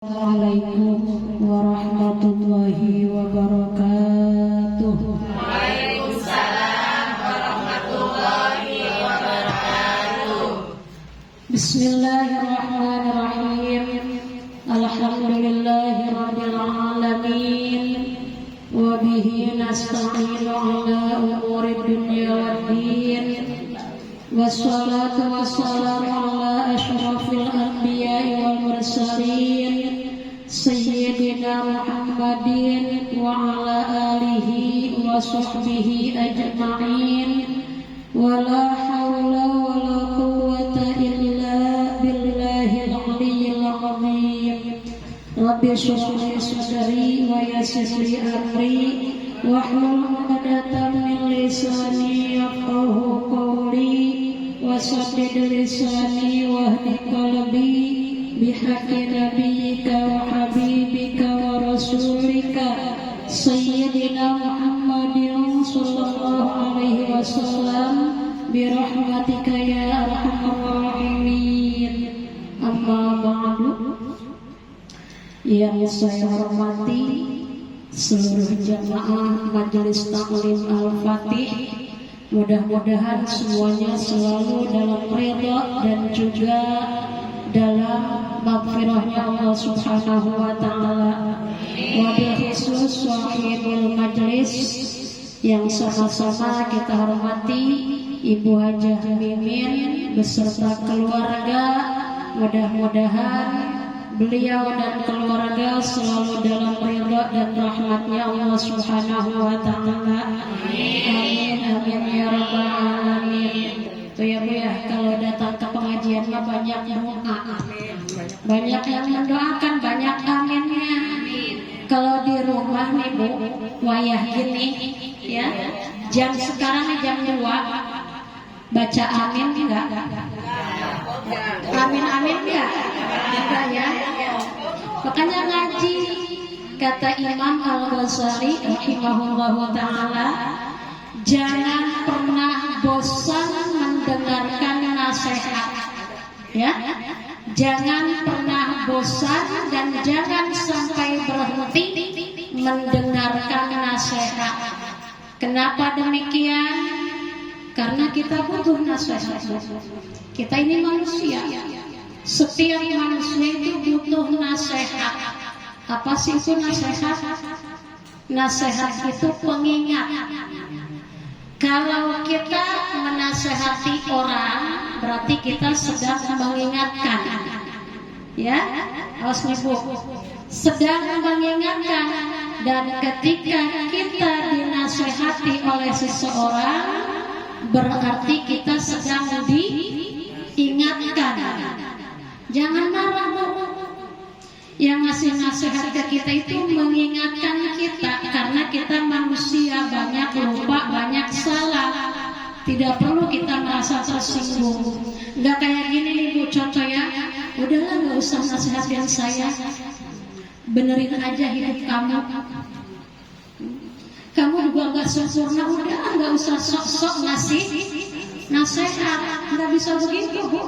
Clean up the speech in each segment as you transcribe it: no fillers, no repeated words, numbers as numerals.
Assalamualaikum warahmatullahi wabarakatuh. Waalaikumsalam warahmatullahi wabarakatuh. Bismillahirrahmanirrahim. Alhamdulillahi rabbil alamin. Wa bihi nasta'inu ala umuri dunya waddin. Wassalatu wassalamu ala asyrafil anbiya'i wal mursalin Sayyidina Muhammadin wa ala alihi wa sahbihi ajma'in. Wa la hawla wa la quwwata illa billahil aliyyil azim. Rabbi shrah li sadri wa yassir li amri wahlul 'uqdatam min lisani yafqahu qawli wasaddid lisani wahdi qalbi bihaqqi nabiyyika wa habibika wa rasulika sayyidina Muhammadin sallallahu alaihi wasallam birahmatika ya arhamar rahimin. Amma ba'du. Yang saya hormati seluruh jamaah Majelis Taklim Al-Fatih, mudah-mudahan semuanya selalu dalam ridha dan juga dalam maghfirahnya Allah Subhanahu wa taala. Wabil khusus sahibul majlis yang sama-sama kita hormati Ibu Hajah Mimin beserta keluarga, mudah-mudahan beliau dan keluarga selalu dalam ridha dan rahmatnya Allah Subhanahu wa taala. Amin amin ya rabbal alamin. Tuh ya Bu ya, kalau datang ke pengajian mah banyak doa. Banyak yang mendoakan, banyak aminnya. Kalau di rumah nih Bu, wayah gini ya. Jam sekarang nih jam 2. Baca amin enggak? Amin enggak? Enggak ya. Makanya ngaji, kata Imam Al-Ghazali rahimahullahu taala, jangan pernah bosan mendengarkan nasihat. Ya. Jangan pernah bosan dan jangan sampai berhenti mendengarkan nasihat. Kenapa demikian? Karena kita butuh nasihat. Kita ini manusia. Setiap manusia itu butuh nasihat. Apa sih itu nasihat? Nasihat itu pengingat. Kalau kita menasehati orang, berarti kita sedang mengingatkan. Ya, harus nyebut. Sedang mengingatkan. Dan ketika kita dinasehati oleh seseorang, berarti kita sedang diingatkan. Jangan marah Bu. Yang ngasih nasihat ke kita itu mengingatkan kita, karena kita manusia, banyak lupa, banyak salah. Tidak perlu kita merasa tersinggung. Nggak kayak gini nih Bu, contoh ya. Udahlah, nggak usah nasihatin saya, benerin aja hidup kamu. Kamu juga nggak sempurna, udah nggak usah sok-sok ngasih nasihat. Nggak bisa begitu Bu.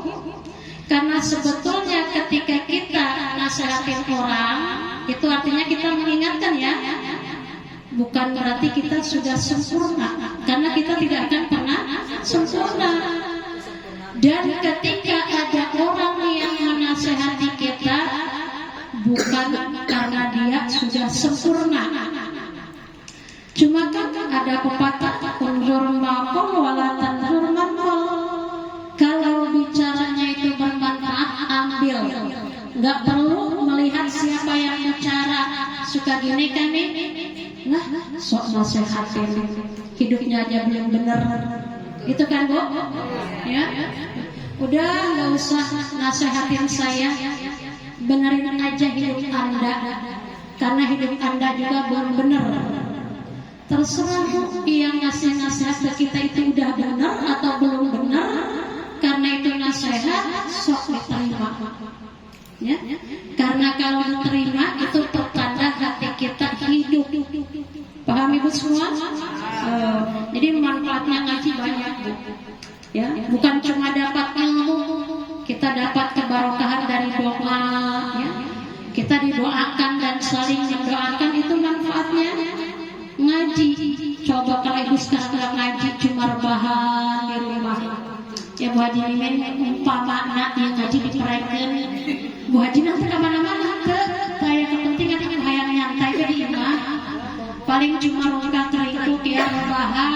Karena sebetulnya ketika kita nasihatin orang, itu artinya kita mengingatkan ya. Bukan berarti kita sudah sempurna, karena kita tidak akan pernah sempurna. Dan ketika ada orang yang menasihati kita, bukan karena dia sudah sempurna. Cuma kan ada pepatah, unzur maqam wala tanzur maqam. Kalau bicaranya itu bermanfaat, ambil. Nggak perlu melihat siapa yang bicara. Suka gini kan nih, nah sok nasihatin, hidupnya aja belum bener. Itu kan Bu? Ya, udah nggak usah nasihatin saya, benerin aja hidup Anda, karena hidup Anda juga belum bener. Terserah Bu, yang ngasih nasihat ke kita itu udah benar atau belum benar. Karena itu nasihat, sok diterima. Ya? Karena kalau diterima itu pertanda hati kita hidup. Paham Ibu semua? Jadi manfaatnya ngaji banyak Bu. Ya, bukan cuma dapat ilmu, kita dapat keberkahan dari doa, ya. Kita didoakan dan saling mendoakan itu manfaatnya ngaji. Coba kalau ibu sekarang nggak ngaji cuma rebahan di rumah, ya Bu Haji Mimin umpama anak yang ngaji diperaikan Bu Haji nanti kemana-mana ke kayak kepentingan ibu hayang nyantai ke di rumah paling cuma rongga kerikuk ya rebahan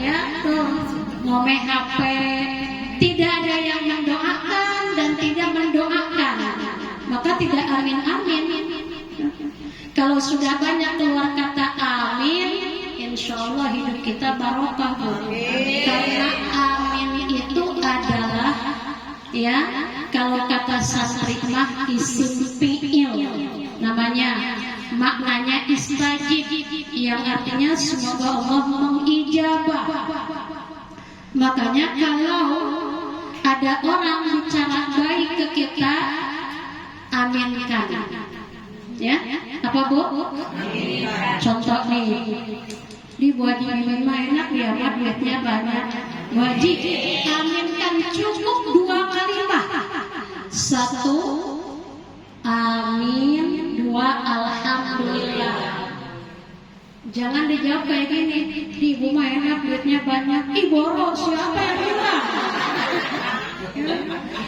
ya tuh ngomeh HP, tidak ada yang mendoakan dan tidak mendoakan, maka tidak amin-amin. Kalau sudah banyak keluar kata amin, insya Allah hidup kita barokah. Karena amin itu adalah ya kalau kata santri mah isim fi'il, namanya maknanya istajib, yang artinya semoga Allah mengijabah. Makanya kalau ada orang bicara baik ke kita, aminkan. Ya, apa Bu? Contoh nih, di Bu Haji Mimin mah enak ya, duitnya banyak. Bu Haji, aminkan cukup 2 kalimat. 1, amin. 2, alhamdulillah. Jangan dijawab kayak gini, ibu mah enak duitnya banyak. Ibu boros, siapa yang bilang?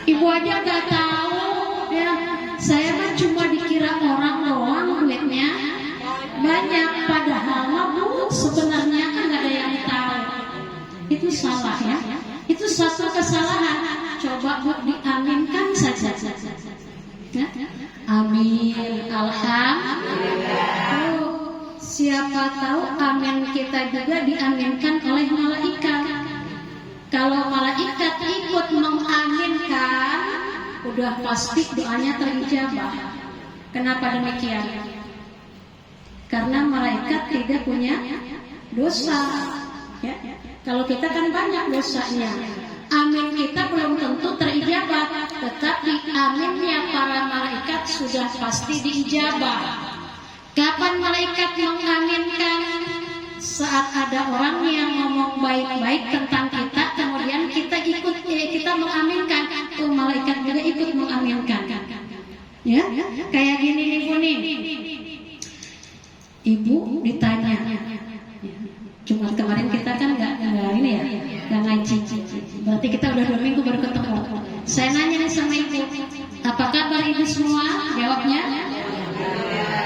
Ibu aja nggak tahu ya. Saya mah cuma dikira orang doang duitnya banyak, padahal mah Bu sebenarnya kan nggak ada yang tahu. Itu salah ya. Itu satu kesalahan. Coba Bu diaminkan saja. Ya? Amin, alhamdulillah. Siapa tahu amin kita juga diaminkan oleh malaikat. Kalau malaikat ikut mengaminkan, udah pasti doanya terijabah. Kenapa demikian? Karena malaikat tidak punya dosa. Ya? Kalau kita kan banyak dosanya. Amin kita belum tentu terijabah, tetapi aminnya para malaikat sudah pasti diijabah. Kapan malaikat mengaminkan? Saat ada orang yang ngomong baik-baik tentang kita, kemudian kita mengaminkan, tuh malaikat juga ikut mengaminkan. Ya, kayak gini nih Bu nih. Ibu ditanya, cuma kemarin kita kan nggak ini ya, nggak ngaji. Berarti kita udah 2 minggu baru ketemu. Saya nanya nih sama ibu, apa kabar ibu semua? Jawabnya,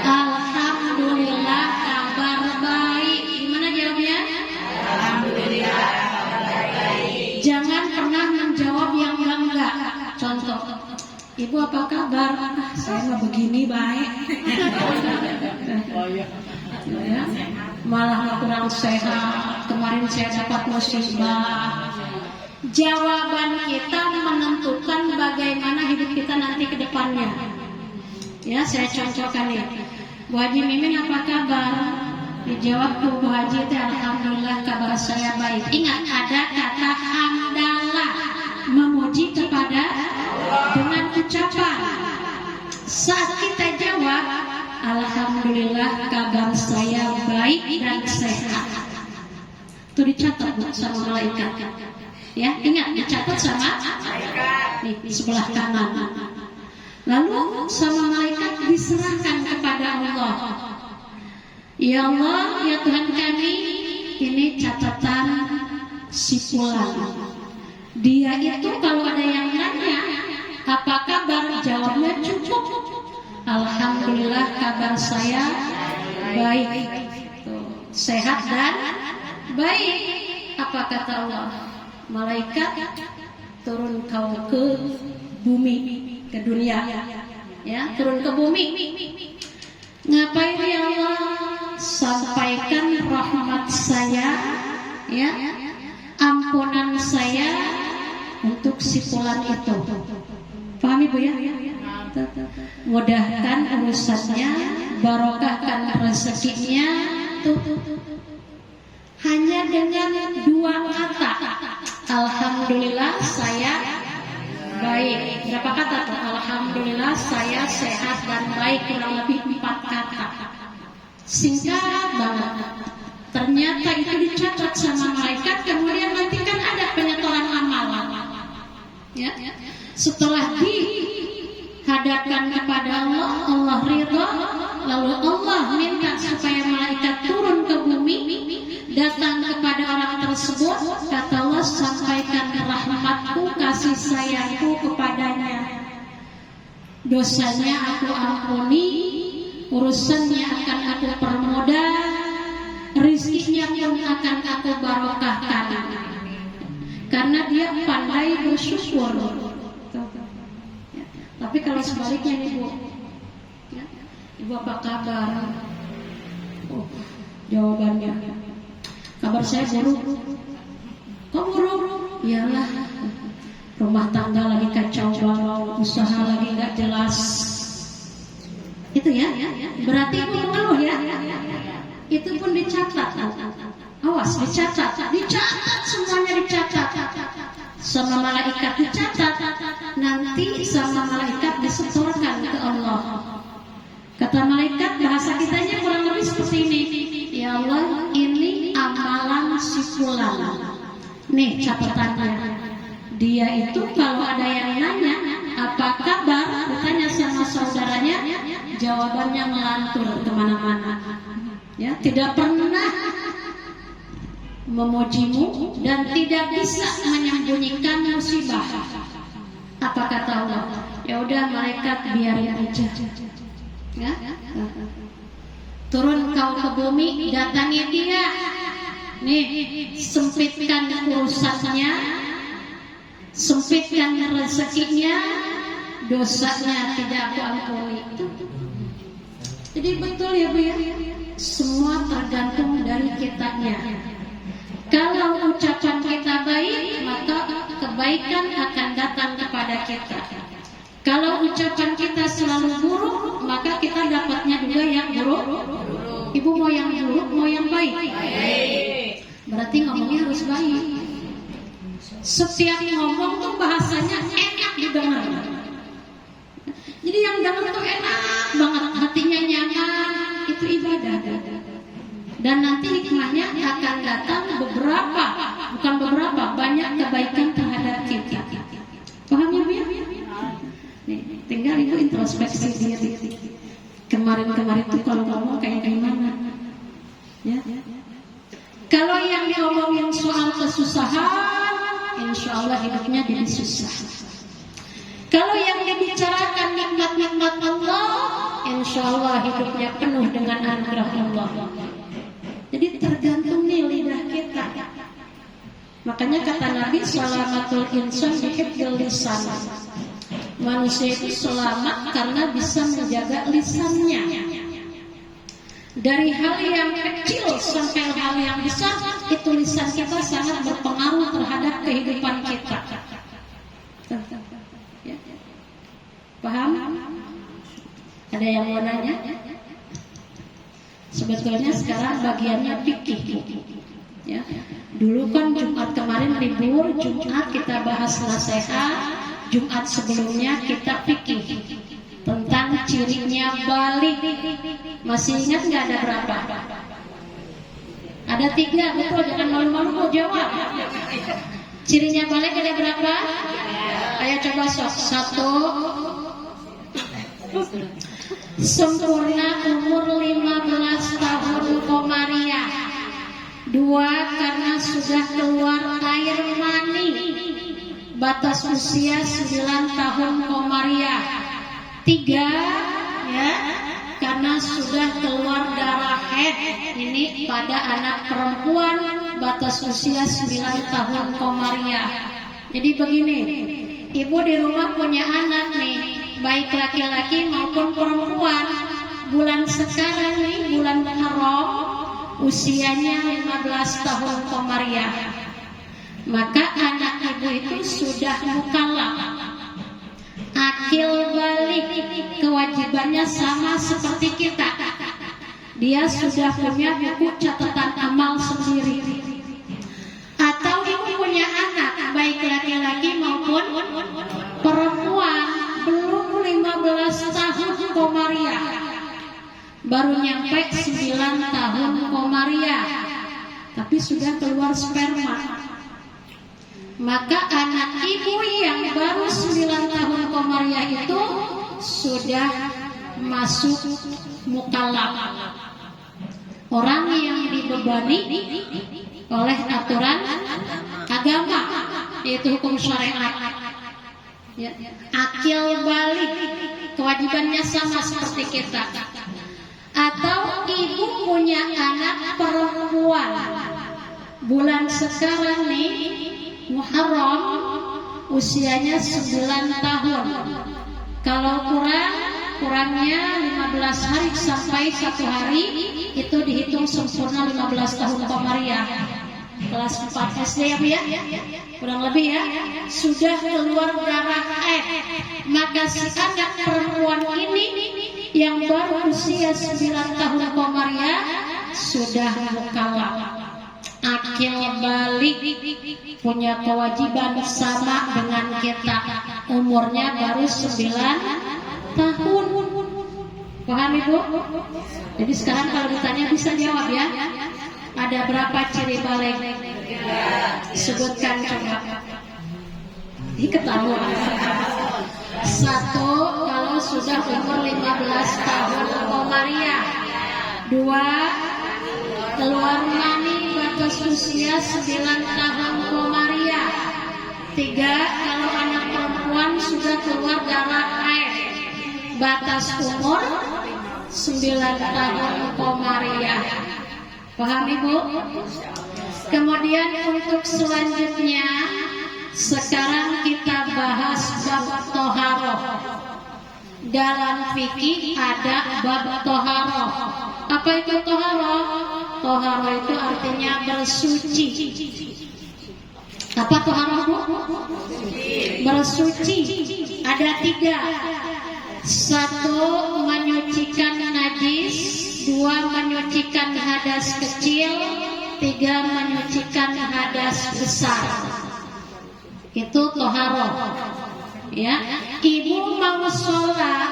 alhamdulillah kabar baik. Gimana jawabnya? Alhamdulillah kabar baik. Jangan pernah menjawab yang enggak. Contoh, ibu apa kabar? Saya mah begini baik. Ya, malah kurang sehat. Kemarin saya dapat musibah. Jawaban kita menentukan bagaimana hidup kita nanti ke depannya. Ya, saya contohkan ya. Bu Haji Mimin apa kabar? Dijawab tuh Bu Haji, alhamdulillah kabar saya baik. Ingat ada kata hamdalah, memuji kepada dengan ucapan. Saat kita jawab, alhamdulillah kabar saya baik dan sehat, itu dicatat sama malaikat. Ya, ingat dicatat sama nih di sebelah kanan. Lalu sama malaikat diserahkan kepada Allah. Ya Allah, ya Tuhan kami, ini catatan si fulan. Dia itu kalau ada yang nanya, apa kabar? Jawabnya cukup. Alhamdulillah kabar saya baik, sehat dan baik. Apa kata Allah? Malaikat turun kau ke bumi, ke dunia, ya turun ke bumi. Ngapain ya Allah? Sampaikan rahmat saya, ya ampunan saya untuk si fulan itu. Paham Ibu ya? Mudahkan urusannya, barokahkan rezekinya. Hanya dengan 2 kata, alhamdulillah saya baik. Berapa kata tuh? Alhamdulillah saya sehat dan baik, kurang lebih 4 kata. Singkat banget. Ternyata itu dicatat sama malaikat. Kemudian nanti kan ada penyetoran amalan. Ya. Setelah hadapkan kepada Allah, Allah ridha, lalu Allah minta supaya malaikat turun ke bumi, datang kepada orang tersebut, kata Allah, sampaikan rahmatku, kasih sayangku kepadanya, dosanya aku ampuni, urusannya akan aku permudah, rizkinya pun akan aku barokahkan, karena dia pandai bersyukur. Tapi kalau sebaliknya nih Bu, Ibu apa kabar? Oh, jawabannya, kabar saya buruk. Kok buruk? Iyalah, rumah tangga lagi kacau balau, usaha lagi nggak jelas. Itu ya, berarti Ibu mengeluh ya. Itu pun dicatat. Awas, dicatat semuanya dicatat. Sama malaikat dicatat, nanti sama malaikat disetorkan ke Allah. Kata malaikat, bahasa kitanya kurang lebih seperti ini. Ya Allah, ini amalan si fulan. Nih catatannya. Dia itu kalau ada yang nanya, apa kabar? Ditanya sama saudaranya, jawabannya melantur kemana-mana. Ya, tidak pernah memujimu dan tidak bisa menyembunyikan musibah. Apa kata Allah? Ya udah malaikat biarin aja. Ya? Turun kau ke bumi, datangi dia. Nih, sempitkan urusannya, sempitkan rezekinya, dosanya tidak aku ampuni. Jadi betul ya Bu ya, semua tergantung dari kitanya. Kalau ucapan kita baik, maka kebaikan akan datang kepada kita. Kalau ucapan kita selalu buruk, maka kita dapatnya juga yang buruk. Ibu mau yang buruk, mau yang baik? Berarti ngomongnya harus baik. Setiap ngomong tuh bahasanya enak didengar. Jadi yang dengar tuh enak banget, hatinya nyaman, itu ibadah. Dan nanti hikmahnya akan datang banyak kebaikan terhadap kita. Paham ya Bu ya? Nih, tinggal Ibu introspeksi diri. Kemarin tuh kalau ngomong kayak gimana? Ya. Kalau yang diomongin soal kesusahan, insya Allah hidupnya jadi susah. Kalau yang dibicarakan nikmat-nikmat Allah, insya Allah hidupnya penuh dengan anugerah Allah. Jadi tergantung nih lidah kita. Makanya kata Nabi, salamatul insan bihifdzil lisan. Manusia itu selamat karena bisa menjaga lisannya. Dari hal yang kecil sampai hal yang besar, itu lisan kita sangat berpengaruh terhadap kehidupan kita. Paham? Ada yang mau nanya? Sebetulnya sekarang bagiannya fikih. Ya. Dulu kan Jumat kemarin libur, Jumat kita bahas nasihat, Jumat sebelumnya kita fikih tentang cirinya balik. Masih ingat nggak ada berapa? Ada 3, betul, jangan malu-malu mau jawab. Cirinya balik ada berapa? Ayo coba sok. 1, sempurna umur 15 tahun komariah. 2, karena sudah keluar air mani, batas usia 9 tahun komariah. 3, ya, karena sudah keluar darah haid, ini pada anak perempuan, batas usia 9 tahun komariah. Jadi begini, ibu di rumah punya anak nih, baik laki-laki maupun perempuan. Bulan sekarang nih, bulan Haram, usianya 15 tahun komariah. Maka anak ibu itu sudah mukallaf, akil balik, kewajibannya sama seperti kita. Dia sudah punya buku catatan amal sendiri. Atau ibu punya anak, baik laki-laki maupun perempuan, belum 15 tahun komariah, baru nyampe 9 tahun komariah, tapi sudah keluar sperma. Maka anak ibu yang baru 9 tahun komariah itu sudah masuk mukallaf, orang yang dibebani oleh aturan agama, yaitu hukum syariat. Ya. Akil balik, kewajibannya sama seperti kita. Atau ibu punya anak perempuan, bulan sekarang nih Muharram, usianya 9 tahun. Kalau kurangnya 15 hari sampai 1 hari, itu dihitung sempurna 15 tahun komariah. Kelas 4 SD ya, kurang lebih ya, sudah keluar darah haid. Maka si anak perempuan ini yang baru usia 9 tahun komariah sudah mukallaf, akil balik, punya kewajiban sama dengan kita, umurnya baru 9 tahun. Paham Ibu? Jadi sekarang kalau ditanya bisa jawab ya. Ada berapa ciri balik? Sebutkan coba. Ketahuan. 1, kalau sudah umur 15 tahun komariah. 2, keluar mani batas usia 9 tahun komariah. 3, kalau anak perempuan sudah keluar darah haid, batas umur 9 tahun komariah. Paham Ibu? Kemudian untuk selanjutnya, sekarang kita bahas bab toharoh. Dalam fikih ada bab toharoh. Apa itu toharoh? Toharoh itu artinya bersuci. Apa toharoh Bu? Bersuci. Ada 3. 1, menyucikan najis. 2, menyucikan hadas kecil. 3, menyucikan hadas besar. Itu toharoh. Ya, ibu mau sholat,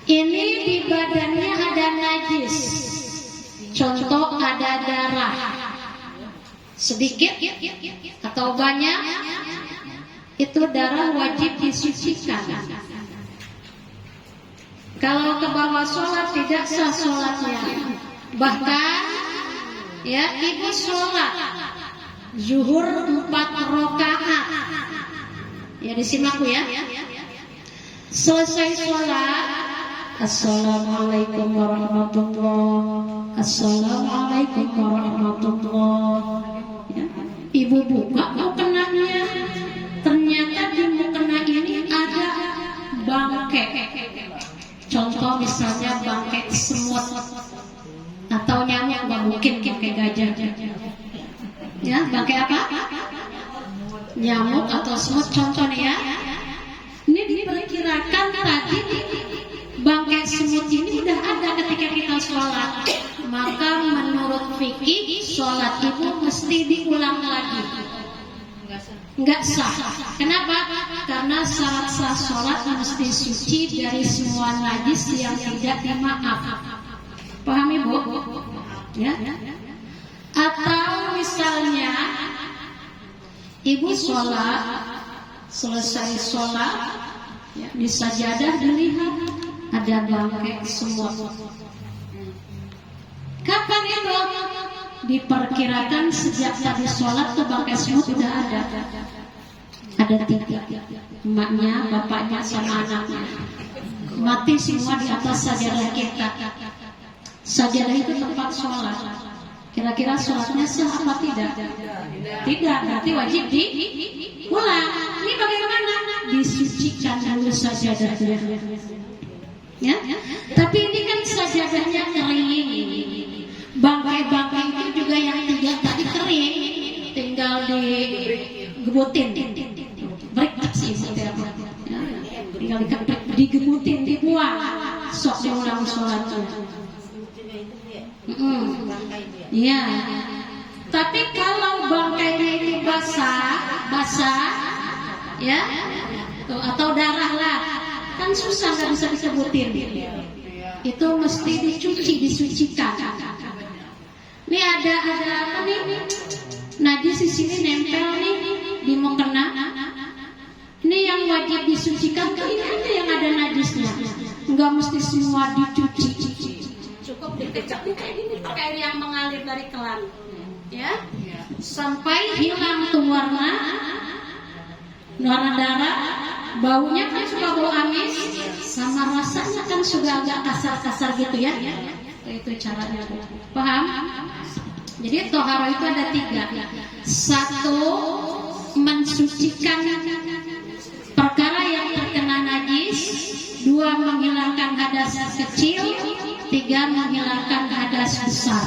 ini di badannya ada najis. Contoh, ada darah sedikit atau banyak, itu darah wajib disucikan. Kalau ke bawah sholat tidak sah sholatnya. Bahkan ya, ibu sholat zuhur 4 rakaat. Ya, disimak ya. Selesai sholat, assalamualaikum warahmatullahi, assalamualaikum warahmatullahi. Ya. Ibu buka mukenanya, ternyata di mukena ini ada bangke. Contoh misalnya bangke semut atau nyamuk, nggak mungkin kayak gajah. Ya, bangke apa? Nyamuk atau semut contoh nih ya. Ini diperkirakan tadi bangke semut ini udah ada ketika kita sholat. Maka menurut fikih sholat itu mesti diulang lagi. Enggak sah. Kenapa? Karena syarat sah sholat mesti suci dari semua najis yang tidak dimaaf. Paham Ibu? Ya. Atau misalnya ibu sholat, selesai sholat, ya, di sajadah dilihat ada bangkai semut. Kapan itu? Diperkirakan sejak tadi sholat tuh bangkai semut sudah ada. Ada 3, emaknya, bapaknya, sama anaknya. Mati semua di atas sajadah kita. Sajadah itu tempat sholat. Kira-kira sholatnya sah apa tidak? Tidak, berarti wajib diulang. Ini bagaimana? Disucikan dulu sajadahnya. Ya? Tapi ini kan sajadahnya kering. Bangkai-bangkai itu juga yang 3 tadi kering, tinggal digebutin, break sih, ya. Tinggal digebutin, dibuang, sok diulang sholatnya. Iya. Tapi kalau bangkainya itu basah, ya, atau darah lah, kan susah, nggak bisa disebutin. Itu mesti disucikan. Ini ada apa nih? Najis di sini nempel nih di mukena. Ini yang wajib disucikan tuh ini aja yang ada najisnya. Enggak mesti semua dicuci. Cukup dikecap kayak gini pakai air yang mengalir dari keran. Ya. Sampai hilang tuh warna darah, baunya kan suka bau amis, sama rasanya kan sudah agak kasar-kasar gitu ya. Itu caranya. Paham? Jadi toharo itu ada 3. 1, mensucikan perkara yang terkena najis. 2, menghilangkan hadas kecil. 3, menghilangkan hadas besar.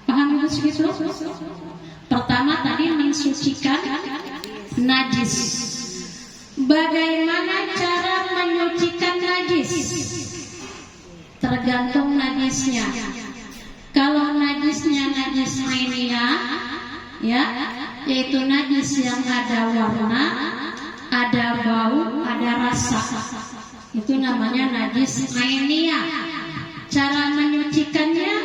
Paham itu segitu? Pertama tadi mensucikan najis. Bagaimana cara menyucikan najis? Tergantung najisnya. Kalau najisnya najis ainiyah, ya, yaitu najis yang ada warna, ada bau, ada rasa, itu namanya najis ainiyah. Cara menyucikannya,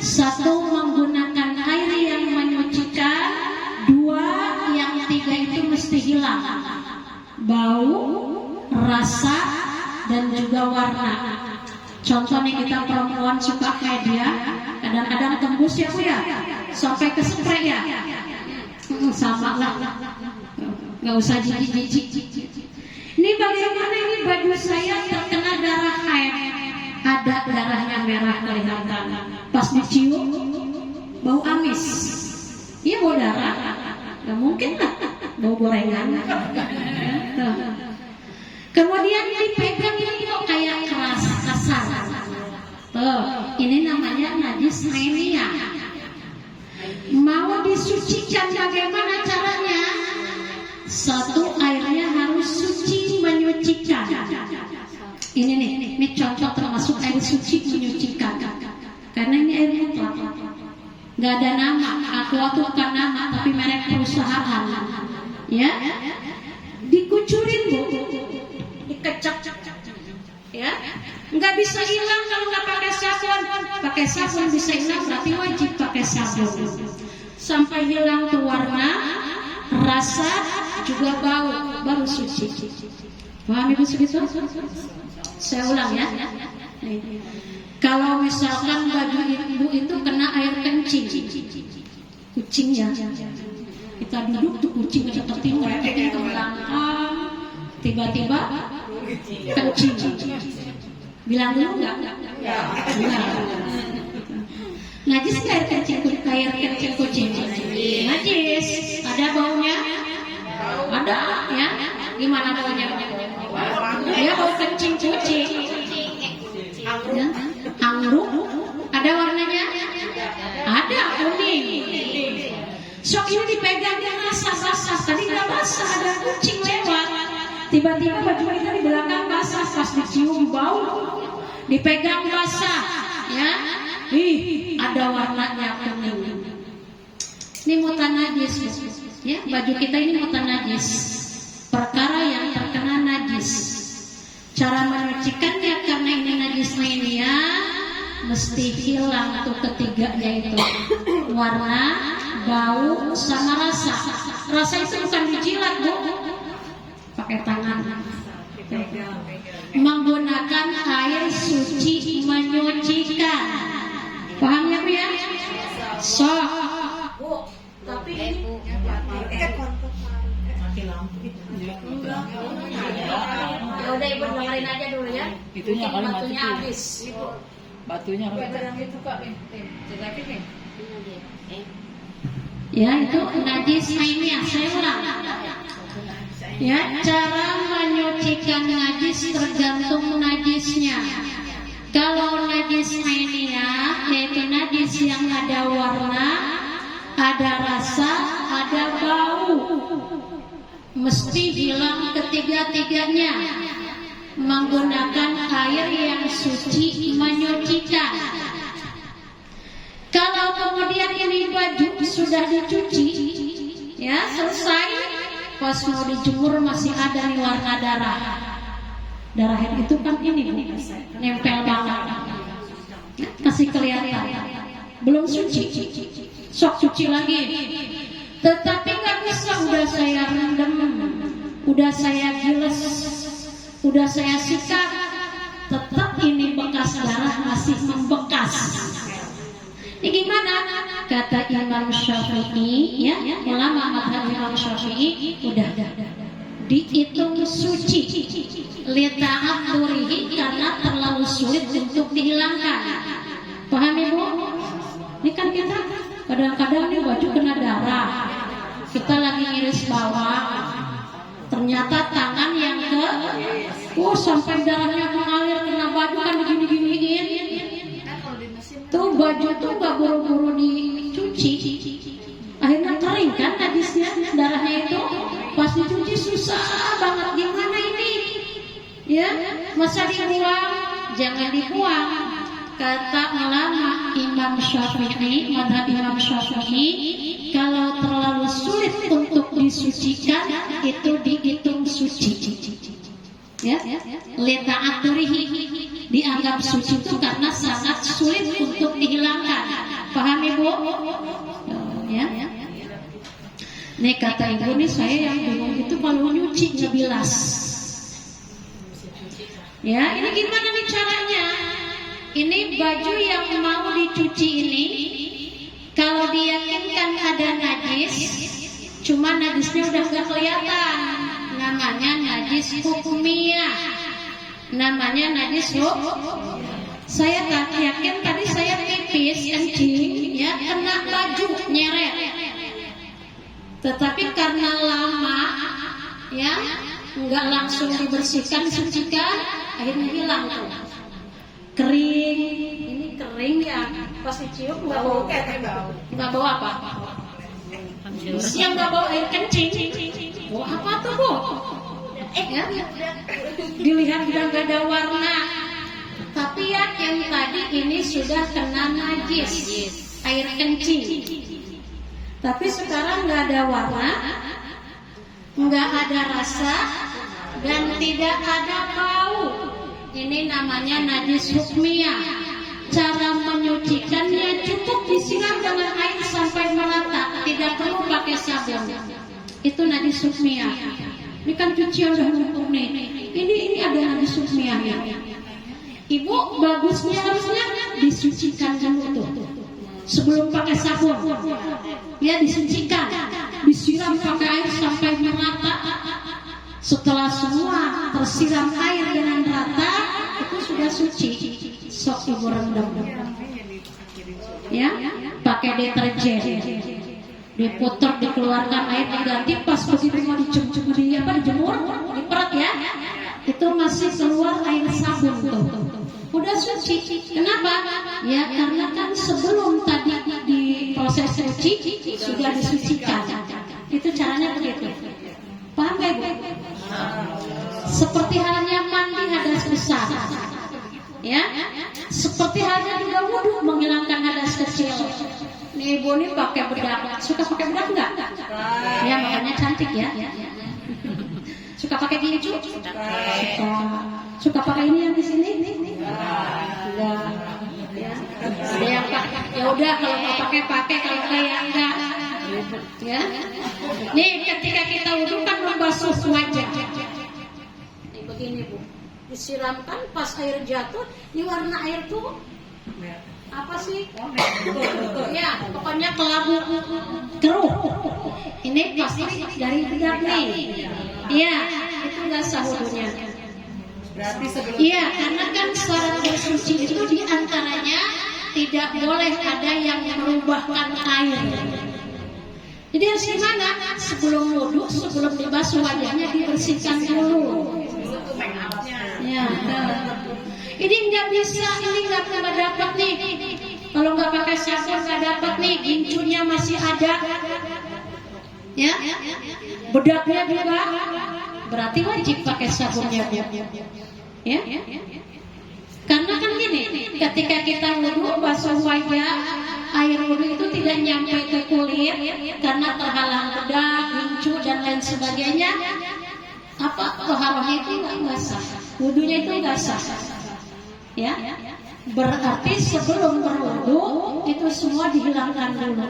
1, menggunakan air yang menyucikan. 2, yang 3 itu mesti hilang bau, rasa, dan juga warna. Contoh nih, kita perempuan suka kayak dia, kadang-kadang tembus ya Bu ya, sampai ke spray ya. Sama lah, nggak usah jijik-jijik. Ini bagaimana ini baju saya terkena darah haid, ada darahnya merah kelihatan. Pas dicium, bau amis. Iya bau darah, nggak mungkin lah, bau gorengan. Kemudian dipegang ini kok kayak keras, kasar. Tuh, ini namanya najis ainiyah. Mau disucikan bagaimana caranya? 1, airnya harus suci menyucikan. Ini contoh termasuk air suci menyucikan. Karena ini air mutlak. Gak ada nama, Aqua itu bukan nama, tapi merek perusahaan. Ya, dikucurin Bu, dikecap, ya, nggak bisa hilang kalau nggak pakai sabun. Pakai sabun bisa hilang, berarti wajib pakai sabun. Sampai hilang tuh warna, rasa, juga bau, baru suci. Paham Ibu segitu? Saya ulang ya. Kalau misalkan baju ibu itu kena air kencing, kucing ya, kita duduk tuh kucing seperti ngepek ke belakang, tiba-tiba kencing. Bilang dulu nggak? Najis air kencing kucing. Najis. Ada baunya? Ada ya. Gimana baunya? Ya bau kencing kucing. Ya. Anggruk. Ada warnanya? Ada kuning. Sok ini dipegang dia rasa basah. Tadi nggak basah, ada kucing lewat. Tiba-tiba baju kita di belakang basah, pas dicium bau. Dipegang basah, ya. Ada warnanya kuning. Ini mutan najis, ya. Baju kita ini mutan najis. Perkara yang terkena najis. Cara menyucikannya karena ini najis ainiyah, mesti hilang tuh ketiganya itu, warna, bau, sama rasa. Rasa itu bukan dijilat Bu, pakai tangan. Menggunakan air suci menyucikan. Paham ya Bu ya? So, Bu, tapi ini ya udah Ibu dengerin aja dulu ya. Itunya kali batunya mati habis. Batunya Ya itu najis ainiyah. Saya ulang. Ya, cara menyucikan najis tergantung najisnya. Kalau najis ainiyah, yaitu najis yang ada warna, ada rasa, ada bau, mesti hilang ketiga-tiganya. Menggunakan air yang suci menyucikan. Kalau kemudian ini baju sudah dicuci, ya selesai, pas mau dijemur masih ada nih warna darah. Darah itu kan ini Bu, nempel banget, kasih kelihatan. Belum suci, sok cuci lagi. Tetapi nggak bisa, udah saya rendam, udah saya giles, udah saya sikat, tetap ini bekas darah masih membekas. Ini gimana? Kata Imam Syafi'i, ya, ulama mazhab Imam Syafi'i, udah dihitung suci lita'atturihi, karena terlalu sulit untuk dihilangkan. Paham Ibu? Ini kan kita kadang-kadang nih baju kena darah, kita lagi iris bawah, ternyata tangan yang sampai darahnya mengalir kena baju kan digini-giniin. Tuh baju tuh gak buru-buru dicuci, akhirnya kering kan najisnya, darahnya itu pas dicuci susah banget. Gimana ini? Ya, masa dibuang? Jangan dibuang. Kata ulama Imam Syafi'i, madhab Imam Syafi'i, kalau terlalu sulit untuk disucikan itu dihitung suci. Ya, lita'atturihi, dianggap suci itu karena sangat sulit untuk dihilangkan. Paham Ibu? Ya. Nih kata Ibu nih, saya yang bingung itu kalau nyuci ngebilas. Ya, ini gimana nih caranya? Ini baju yang mau dicuci ini, kalau diyakinkan ada najis, cuma najisnya udah gak kelihatan, namanya najis hukmiyah. Namanya najis saya tak yakin tadi saya pipis kencing, ya, kena baju nyeret. Tetapi karena lama, ya, nggak langsung dibersihkan, disucikan, akhirnya hilang tuh. Kering, ini kering ya, pas dicium nggak bau, nggak bau apa? Yang nggak bau air kencing, bau apa tuh Bu? Ya, dilihat udah nggak ada warna, tapi ya yang tadi ini sudah kena najis, air kencing. Tapi sekarang nggak ada warna, nggak ada rasa, dan tidak ada bau. Ini namanya najis hukmiyah. Cara menyucikannya cukup disiram dengan air sampai merata, tidak perlu pakai sabun. Itu najis hukmiyah. Ini kan cucian udah numpuk nih. Ini ada najis hukmiyahnya. Ibu bagusnya harusnya disucikan dulu tuh, sebelum pakai sabun. Ya, disucikan, disiram pakai air sampai merata. Setelah semua tersiram air dengan rata, itu sudah suci. Sok Ibu rendam, ya, pakai deterjen, diputar, dikeluarkan air, diganti. Pas begitu mau dijemur, diperat ya, itu masih keluar air sabun tuh, udah suci. Kenapa? Ya karena kan sebelum tadi di proses suci sudah disucikan. Itu caranya begitu. Paham gak Ibu? Seperti halnya mandi hadas besar, ya, seperti halnya juga wudhu menghilangkan hadas kecil. Nih Ibu nih pakai bedak, suka pakai bedak enggak? Ya makanya cantik ya. Suka pakai gincu? Suka pakai ini yang di sini? Enggak. Ya. Ada yang pakai. Ya udah, kalau mau pakai, kalau enggak ya enggak. Ya. Nih ketika kita wudhu kan membasuh wajah. Nih begini Bu, disiramkan pas air jatuh, ini warna air tuh apa sih? Ya, pokoknya kelabu keruh. Ini pasti dari bedak nih. Iya, itu nggak sah wudhunya. Iya, karena kan syarat bersuci itu diantaranya tidak boleh ada yang merubahkan air. Jadi harus gimana? Sebelum wudhu, sebelum dibasuh wajahnya dibersihkan dulu. Ya, ini nggak bisa, ini nggak dapat nih. Kalau nggak pakai sabun nggak dapat nih, gincunya masih ada. Ya, bedaknya juga, berarti wajib pakai sabunnya Bu. Ya, karena kan gini, ketika kita wudhu basuh wajah, air wudhu itu tidak nyampe ke kulit karena terhalang bedak, gincu dan lain sebagainya. Apa toharohnya itu nggak sah, wudhunya itu nggak sah. Ya, berarti sebelum berwudhu itu semua dihilangkan dulu.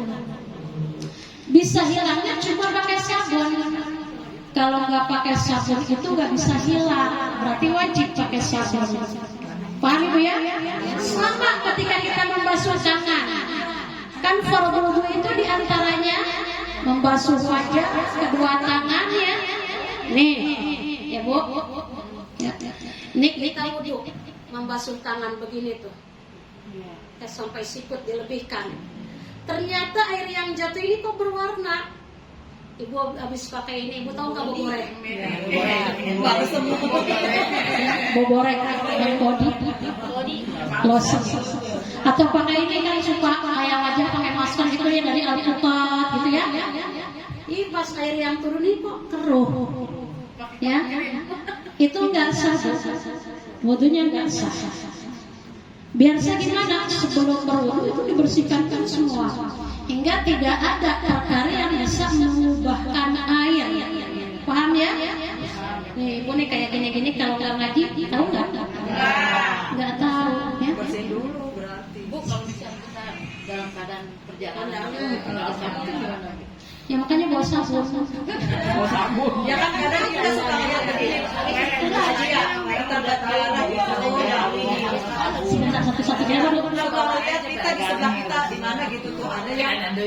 Bisa hilangnya cuma pakai sabun. Kalau nggak pakai sabun itu nggak bisa hilang, berarti wajib pakai sabun. Paham Ibu ya? Sama ketika kita membasuh tangan, kan fardhu wudu itu diantaranya membasuh wajah, kedua tangannya. Nih, ya Bu. Nih kita wudu, membasuh tangan begini tuh. Sampai sikut dilebihkan. Ternyata air yang jatuh ini kok berwarna. Ibu habis pakai ini, Ibu tahu nggak boborek? Boborek dan body lotion. Atau pakai ini kan suka kayak wajah pakai masker gitu ya dari Alpukat gitu ya. Ih pas air yang turun ini kok keruh, ya? Itu nggak sah, wudunya nggak sah. Biasa gimana? Sebelum berwudu itu dibersihkan kan semua, hingga tidak ada perkara yang bisa mengubahkan air. Paham ya? Nih, Ibu nih kayak gini-gini kalau nggak ngaji, tahu nggak? Nggak tahu ya? Bersihin dulu berarti. Bu, kalau misalnya kita dalam keadaan perjalanan, kalau ada sabun gimana? Ya makanya bawa sabun. Ya kan kadang kita suka lihat begini. Ngaji ya, Sebentar satu-satu dia baru. kalau lihat kita di sebelah kita di mana gitu tuh ada yang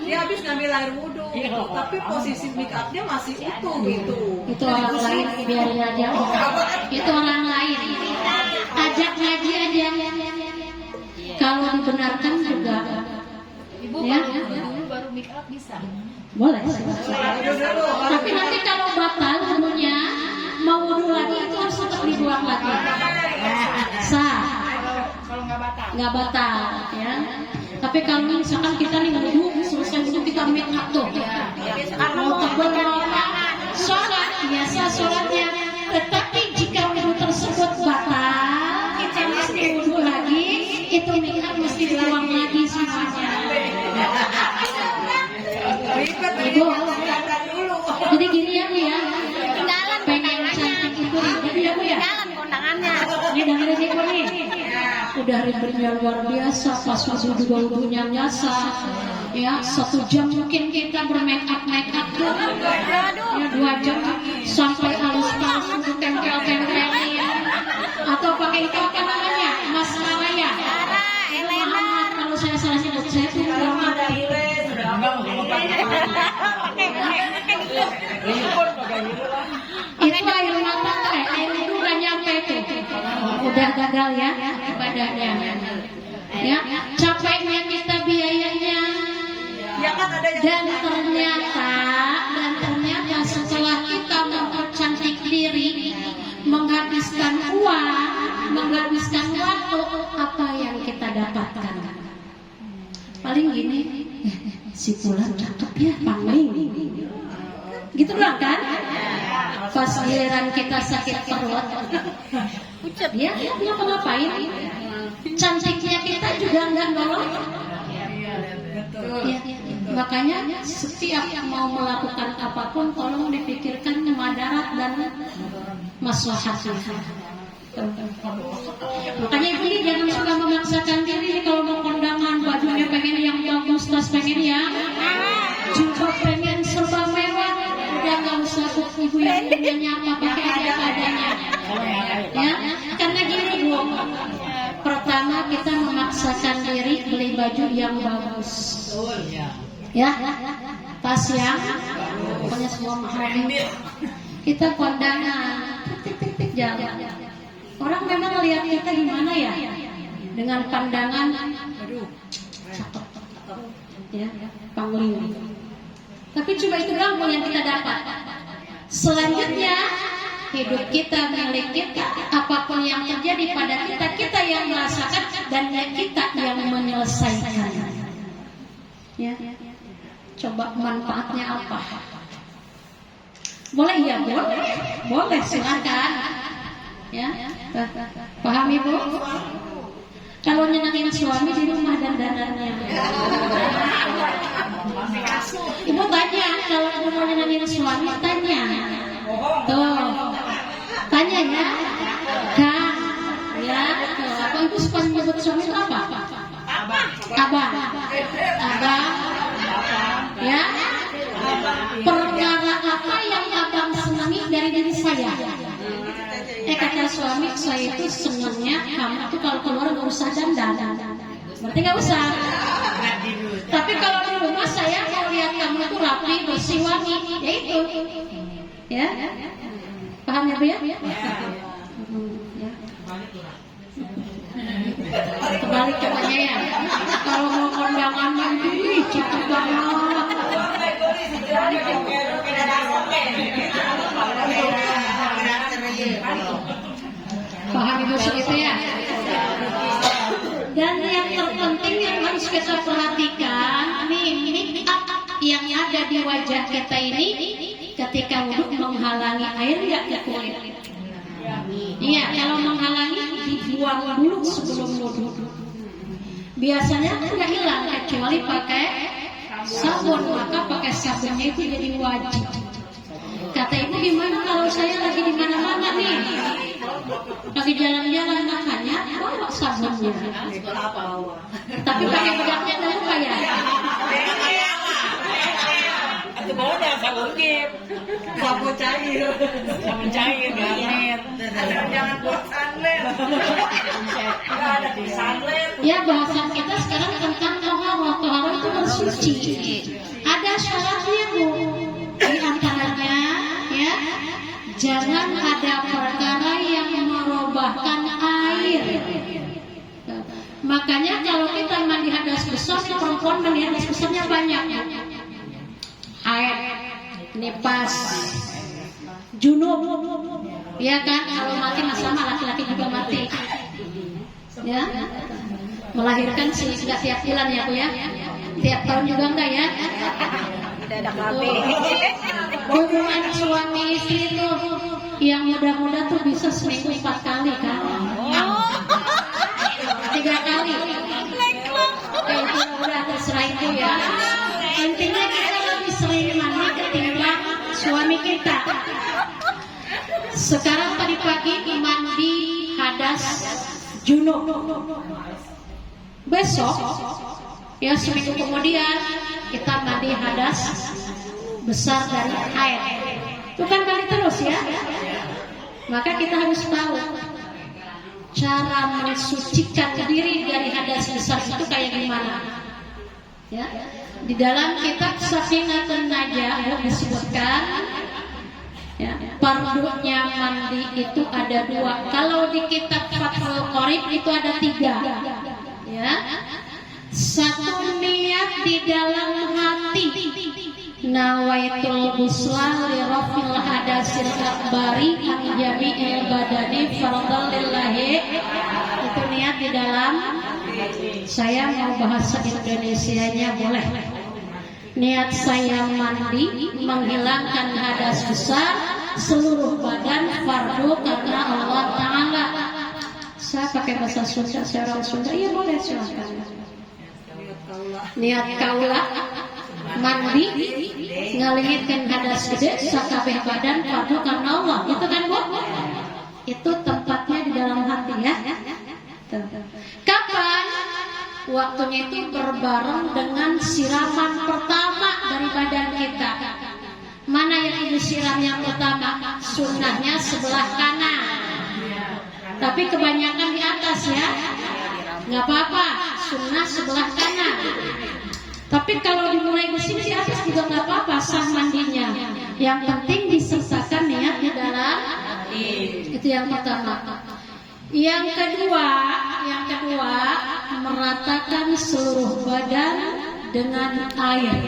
dia habis ngambil air wudhu, tapi posisi make upnya masih utuh gitu. Itu orang lain biarin aja. Itu orang lain. Ajak ngaji aja. Kalau dibenarkan juga. Ibu Ya. baru make up bisa. Boleh. Tapi nanti kalau batal wudunya, mau wudu lagi itu harus tetap dibuang lagi. Sah. Kalau nggak batal. Nggak batal, ya. Tapi kalau misalkan kita nih wudu, selesai wudu kita make up tuh. Mau tebel mau apa? Sholat biasa sholatnya. Tetapi jika wudu tersebut batal, kita mesti wudu lagi. Itu make up mesti dibuang lagi semuanya. Ibu, jadi gini ya Bu ya, pengen cantik itu ribet ya Bu ya. Ini dengerin Ibu nih, udah ribetnya luar biasa, pas wudu juga wudunya biasa. Ya 1 jam mungkin kita bermake up tuh, ya 2 jam sampai halus-halus untuk tempel-tempelin, atau pakai itu apa namanya, maskara ya. Maaf kalau saya salah sebut, saya tuh drama. Itu air mata air itu udah nyampe tuh, udah gagal ya ibadahnya. Ya capeknya kita biayanya. Ya kan ada yang Dan ternyata setelah kita mempercantik diri, menghabiskan uang, menghabiskan waktu, apa yang kita dapatkan? Paling gini, si Fulan cakep ya, paling gitu doang kan? Pas giliran kita sakit perut, ya ngapa-ngapain? Cantiknya kita juga nggak nolong. Ya, makanya setiap mau melakukan apapun tolong dipikirkan madarat dan maslahatnya. Makanya Ibu ini jangan suka memaksakan diri. Kalau mau kondangan bajunya pengen yang bagus, tas pengen yang jubah pengen serba mewah, udah nggak usah Ibu yang punyanya apa pakai aja adanya. Ya, karena gini Bu, pertama kita memaksakan diri beli baju yang bagus. Ya, tas yang pokoknya semua mahal. Kita kondangan, tik-tik jalan. Orang memang lihat kita gimana ya? Dengan pandangan, cakep, ya, panglima. Tapi coba itu doang yang kita dapat. Selanjutnya, hidup kita, milik kita, apapun yang terjadi pada kita, kita yang merasakan dan kita yang menyelesaikan. Ya, coba manfaatnya apa? Boleh ya, boleh silakan. Ya, paham Ibu? Kalau nyenangin suami di rumah dan dandannya. Ibu tanya, kalau Ibu mau nyenangin suami tanya. Tuh, tanya ya, Kang, ya, tuh, apa Ibu suka menyebut suami itu apa? Abang, ya. Perkara suami, saya itu senangnya kamu tuh kalau keluar nggak usah dandan. Berarti nggak usah. Tapi kalau di rumah saya mau lihat kamu tuh rapi, bersih, wangi, ya itu. Ya, paham ya Bu ya? Ya. Kebalik katanya ya. Kalau mau kondangan mandi, cakep banget. Paham Ibu segitu ya? Dan yang terpenting yang harus kita perhatikan, make up yang ada di wajah kita ini ketika wudhu menghalangi air nggak ke kulit. Iya, kalau menghalangi dibuang dulu sebelum wudhu. Biasanya nggak hilang kecuali pakai sabun, maka pakai sabunnya itu jadi wajib. Kata ibu, gimana kalau saya lagi di mana-mana nih, lagi jalan-jalan, makanya bawa sabunnya. Tapi pakai bedaknya nggak lupa ya. Itu bawa jangan sabun kip, sabun cair, garnet, jangan buat sunlet, nggak ada di sunlet. Ya, bahasan kita sekarang tentang toharo itu bersuci. Ada syaratnya Bu, di antaranya ya, jangan ada perkara yang merubahkan air. Makanya kalau kita mandi hadas besar, perempuan mandi hadas besarnya banyak. Air, nipas, junub, ya kan? Kalau mati sama laki-laki juga mati. Ya, melahirkan sih nggak tiap bulan ya Bu ya, tiap tahun juga enggak ya. Tidak ada KB. Hubungan suami istri itu yang muda-muda tuh bisa seminggu 4 kali kan? 3 kali. Itu udah terserah itu ya. Intinya kita lebih sering mandi ketimbang suami kita. Sekarang tadi pagi mandi hadas junub. Besok ya seminggu kemudian kita mandi hadas besar dari air. Itu kan mandi terus ya. Maka kita harus tahu cara mensucikan diri dari hadas besar itu kayak gimana. Ya. Di dalam kitab Safinatun Najah disebutkan ya, fardunya mandi itu ada 2. Kalau di kitab Fathul Qorib itu ada 3. Ya. 1 niat di dalam hati. Nawaitul ghusla li rafil hadasil akbari an jami'il badani fardhan lillahi. Itu niat di dalam. Saya mau bahasa Indonesianya boleh. Niat saya mandi menghilangkan hadas besar seluruh badan fardu karena Allah Ta'ala. Saya pakai bahasa Sunda, saya orang Sunda. Iya boleh, silakan. Niat kaula mandi ngalingitkeun hadas gede sakabeh badan fardu karena Allah. Itu kan Bu? Itu tempatnya di dalam hati ya. Kapan? Waktunya itu berbareng dengan siraman pertama dari badan kita. Mana yang disiram yang pertama? Sunnahnya sebelah kanan. Tapi kebanyakan di atas ya. Nggak apa-apa, sunnah sebelah kanan. Tapi kalau dimulai di sini di atas juga nggak apa-apa, sah mandinya. Yang penting disertakan niat di dalam. Itu yang pertama. Yang kedua, meratakan seluruh badan dengan air.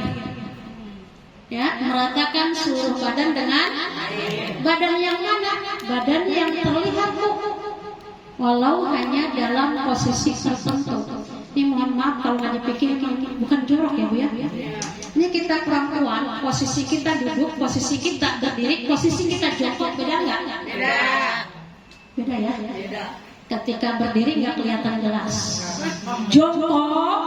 Ya, meratakan seluruh badan dengan badan yang mana? Badan yang terlihat Bu. Walau hanya dalam posisi tertentu. Ini mohon maaf kalau nggak dipikir bukan jorok ya Bu ya. Ini kita perempuan, posisi kita duduk, posisi kita berdiri, posisi kita jongkok, beda nggak? Beda ya? Beda. Ketika berdiri nggak kelihatan jelas. Jongkok.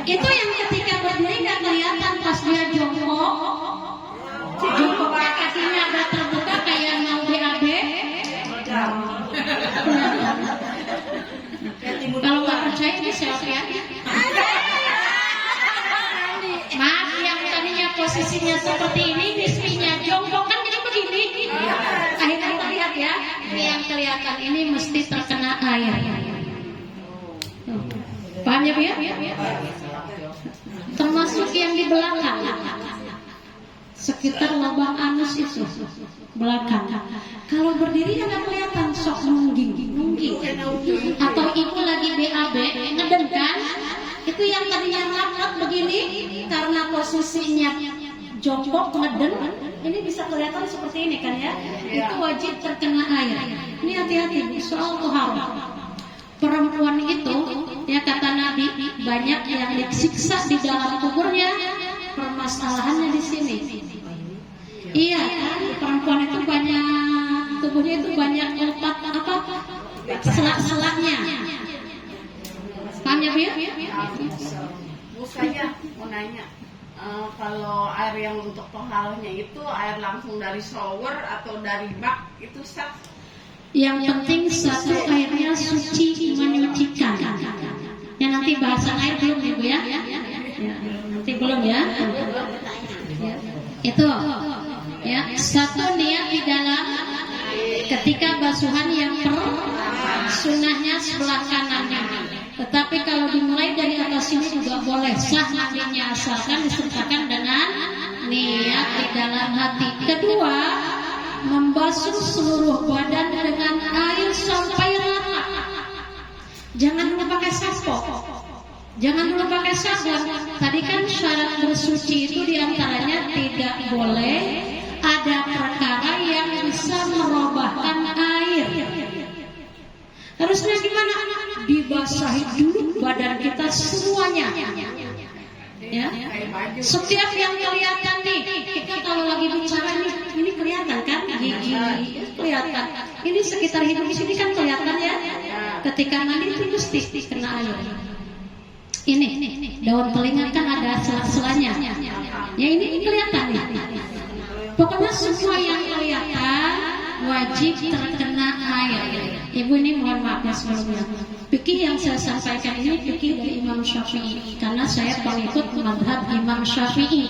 Itu yang ketika berdiri nggak kelihatan, pas dia jongkok. Jongkok kakinya agak terbuka kayak mau BAB. Kalau nggak percaya ini selfie ya. Maaf seperti ini, nisfinya jongkok kan jadi begini. Akhirnya kita lihat ya, ini yang kelihatan ini mesti terkena air. Tuh. Paham ya Bu ya? Termasuk yang di belakang, sekitar lubang anus itu belakang. Kalau berdiri nggak kelihatan, sok nungging. Atau ibu lagi BAB ngeden kan? Itu yang tadinya rapat begini karena posisinya jongkok ngeden, ini bisa kelihatan seperti ini kan ya? Itu wajib terkena air. Ini hati-hati soal tohara. Perempuan itu ya kata Nabi banyak yang disiksa di dalam kuburnya, permasalahannya di sini. Iya kan, perempuan itu banyak tubuhnya itu banyak lepat apa selak-selaknya. Paham ya Bu ya? Bu, saya mau nanya, kalau air yang untuk tohalnya itu air langsung dari shower atau dari bak itu sah? Yang penting satu airnya suci menyucikan. Ya nanti bahasan air belum ya Bu ya? Ya nanti belum ya. Itu ya satu niat di dalam ketika basuhan yang sunnahnya sebelah kanannya. Tetapi kalau dimulai dari atas ini juga boleh sah nantinya asalkan disertakan dengan niat di dalam hati. Kedua, membasuh seluruh badan dengan air sampai rata. Jangan dulu pakai sampo. Jangan dulu pakai sabun. Tadi kan syarat bersuci itu diantaranya tidak boleh ada perkara yang bisa merubahkan air. Harusnya gimana? Dibasahi dulu badan kita semuanya. Ya. Setiap yang kelihatan nih, kita kalau lagi bicara ini kelihatan kan? Gigi kelihatan. Ini sekitar hidung di sini kan kelihatan ya. Ketika mandi itu mesti kena air. Ini daun telinga kan ada sela-selanya. Ya ini kelihatan nih. Pokoknya semua yang kelihatan wajib terkena air. Ibu ini mohon maaf ya sebelumnya. Fikih yang saya sampaikan ini fikih dari Imam Syafi'i karena saya pengikut mazhab Imam Syafi'i.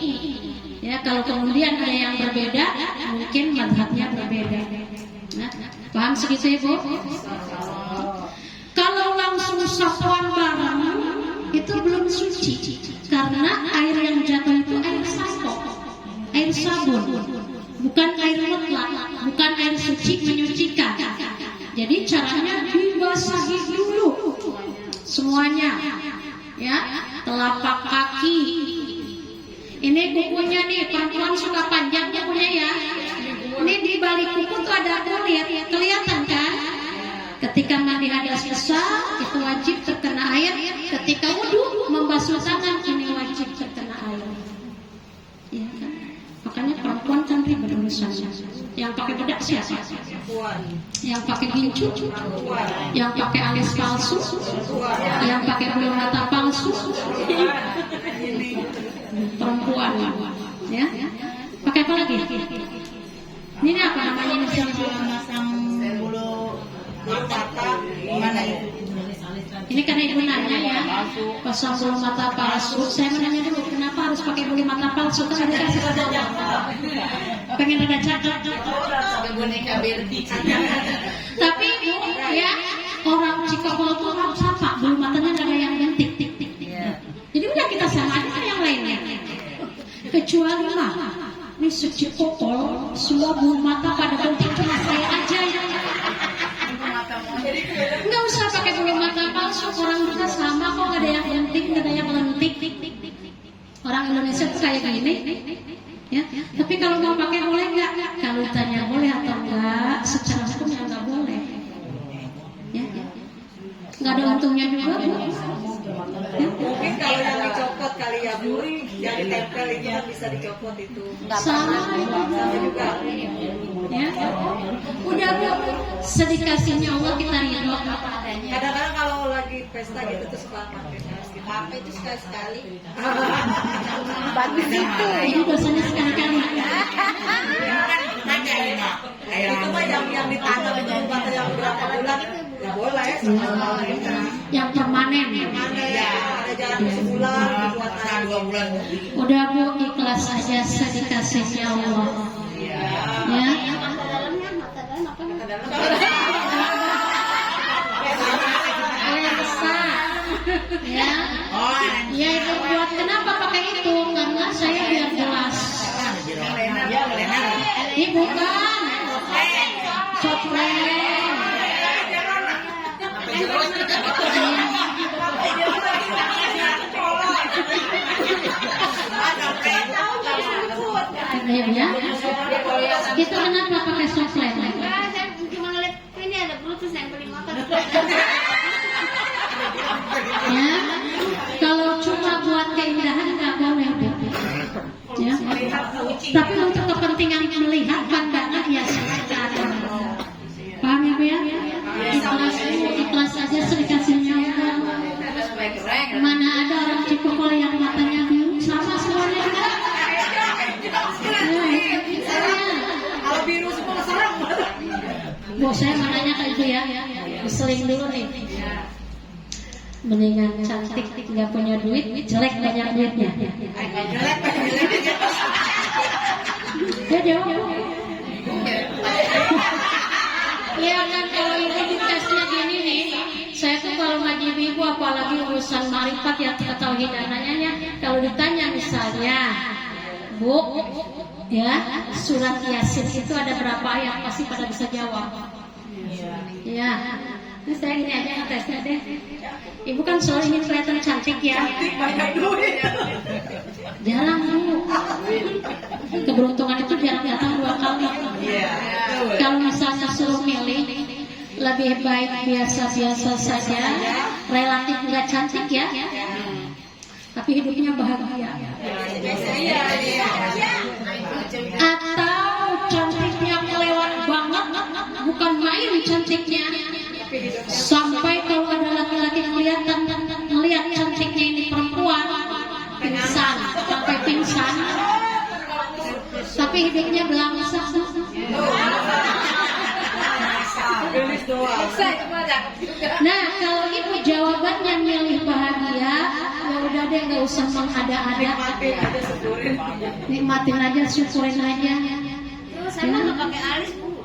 Ya kalau kemudian ada yang berbeda, mungkin mazhabnya berbeda. Nah, paham segitu Ibu? Kalau langsung sapuan barang itu belum suci karena air yang jatuh itu air sampo, air sabun, bukan air mutlak, bukan air suci menyucikan. Jadi caranya dibasahi dulu semuanya, ya telapak kaki. Ini kukunya nih, perempuan suka panjang kukunya ya. Ini di balik kuku tuh ada kulit, kelihatan kan? Ketika mandi hadas besar itu wajib terkena air. Ketika wudhu membasuh tangan ini wajib terkena air. Ya kan? Makanya perempuan kan ribet urusannya. Yang pakai bedak siapa? Yang pakai gincu, yang pakai alis palsu, yang pakai bulu mata palsu, perempuan. Ya, pakai apa lagi? Ini apa namanya ini? Masang bulu mata mana itu? Ini karena ibu nanya ya, pasang bulu mata palsu. Saya menanya dulu, kenapa harus pakai bulu mata palsu? Kan ada kasih pengen ada cakap. boneka Barbie. Tapi ibu ya, orang Cikokol tuh harus apa? Bulu matanya nggak ada yang bentik. Jadi udah kita sama aja yang lainnya. Kecuali mah, ini secikokol semua bulu mata pada bentik cuma saya aja yang nggak usah pakai bulu mata palsu. Orang kita sama kok, nggak ada yang bentik, nggak ada yang lentik. Orang Indonesia tuh kayak gini. Ya, tapi kalau mau pakai boleh nggak? Kalau tanya boleh atau enggak, secara hukum ya nggak boleh. Ya, nggak ada untungnya juga Bu. Ya. Mungkin kalau yang dicopot kali ya Bu, yang ditempel itu kan bisa dicopot itu. Sama juga. Ya, udah Bu, sedikasihnya Allah kita ridho. Kadang-kadang kalau lagi pesta gitu tuh suka pakai HP itu sekali-sekali. Bagus itu. Ini dosanya sekali-kali. itu mah yang ditanam atau yang berapa bulan ya boleh sama Yang permanen. ada jarak sebulan dibuat 2 bulan. Udah Bu, ikhlas. ikhlas aja sedikasihnya Allah. Ya. Mata dalamnya, mata dalam apa? Lensa. Ya. Ya itu buat kenapa pakai itu? Karena saya biar jelas. Ini bukan software. Ya. Itu kenapa pakai software? Saya cuma ngeliat ini ada bluetooth yang beli motor. Ya, kalau cuma buat keindahan nggak boleh, Bu. Ya. Tapi untuk kepentingan melihat pandangan ya silakan. Paham ya, Bu ya? Ikhlas aja sedikasihnya Allah. Mana ada orang Cikokol yang matanya biru sama semuanya kan? Kalau biru semua serem. Bu, saya mau nanya ke Ibu ya. Seling dulu nih. Mendingan cantik nggak punya duit, jelek banyak duitnya. Ya jawab. Iya kan, kalau ibu dikasihnya gini nih, saya tuh kalau ngaji ibu apalagi urusan marifat ya ketauhidannya, kalau ditanya misalnya, Bu, ya surat Yasin itu ada berapa ayat, pasti pada bisa jawab. Iya. Ini saya gini aja ngetesnya deh. Ibu kan selalu ingin kelihatan cantik ya. Jarang Bu. Keberuntungan itu jarang datang 2 kali. Kalau misalnya suruh milih, lebih baik biasa-biasa saja, relatif nggak cantik ya, tapi hidupnya bahagia. Atau cantiknya kelewat banget, bukan main cantiknya. Sampai kalau ada laki-laki kelihatan melihat cantiknya ini perempuan, pingsan, sampai pingsan. Tapi hidupnya belangsak. Nah, kalau ibu jawabannya milih bahagia, ya udah deh, nggak usah mengada-ada. Nikmatin aja, syukurin aja. Terus saya mah nggak pakai alis, Bu.